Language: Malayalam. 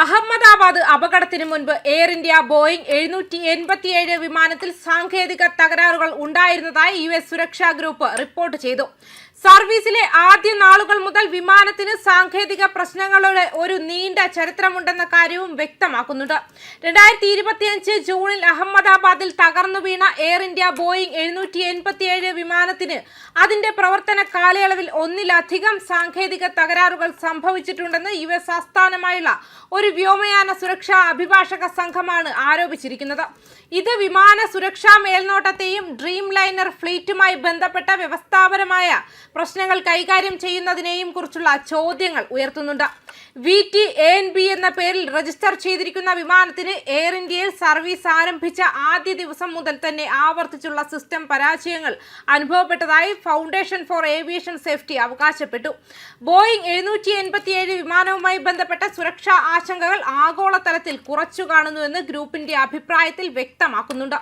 അഹമ്മദാബാദ് അപകടത്തിന് മുൻപ് എയർ ഇന്ത്യ ബോയിംഗ് 787 വിമാനത്തിൽ സാങ്കേതിക തകരാറുകൾ ഉണ്ടായിരുന്നതായി US സുരക്ഷാ ഗ്രൂപ്പ് റിപ്പോർട്ട് ചെയ്തു. സർവീസിലെ ആദ്യ നാളുകൾ മുതൽ വിമാനത്തിന് സാങ്കേതിക പ്രശ്നങ്ങളുടെ ഒരു നീണ്ട ചരിത്രമുണ്ടെന്ന കാര്യവും വ്യക്തമാക്കുന്നുണ്ട്. 2025 ജൂണിൽ അഹമ്മദാബാദിൽ തകർന്നു വീണ എയർ ഇന്ത്യ ബോയിംഗ് 787 വിമാനത്തിന് അതിന്റെ പ്രവർത്തന കാലയളവിൽ ഒന്നിലധികം സാങ്കേതിക തകരാറുകൾ സംഭവിച്ചിട്ടുണ്ടെന്ന് US ആസ്ഥാനമായുള്ള ഒരു വ്യോമയാന സുരക്ഷാ അഭിഭാഷക സംഘമാണ് ആരോപിച്ചിരിക്കുന്നത്. ഇത് വിമാന സുരക്ഷാ മേൽനോട്ടത്തെയും ഡ്രീം ലൈനർ ഫ്ലീറ്റുമായി ബന്ധപ്പെട്ട വ്യവസ്ഥാപരമായ പ്രശ്നങ്ങൾ കൈകാര്യം ചെയ്യുന്നതിനെയും കുറിച്ചുള്ള ചോദ്യങ്ങൾ ഉയർത്തുന്നുണ്ട്. VT-ANB എന്ന പേരിൽ രജിസ്റ്റർ ചെയ്തിരിക്കുന്ന വിമാനത്തിന് എയർ ഇന്ത്യയിൽ സർവീസ് ആരംഭിച്ച ആദ്യ ദിവസം മുതൽ തന്നെ ആവർത്തിച്ചുള്ള സിസ്റ്റം പരാജയങ്ങൾ അനുഭവപ്പെട്ടതായി ഫൗണ്ടേഷൻ ഫോർ ഏവിയേഷൻ സേഫ്റ്റി അവകാശപ്പെട്ടു. ബോയിംഗ് 787 വിമാനവുമായി ബന്ധപ്പെട്ട സുരക്ഷാ ആശങ്കകൾ ആഗോളതലത്തിൽ കുറച്ചു കാണുന്നുവെന്ന് ഗ്രൂപ്പിന്റെ അഭിപ്രായത്തിൽ വ്യക്തമാക്കുന്നുണ്ട്.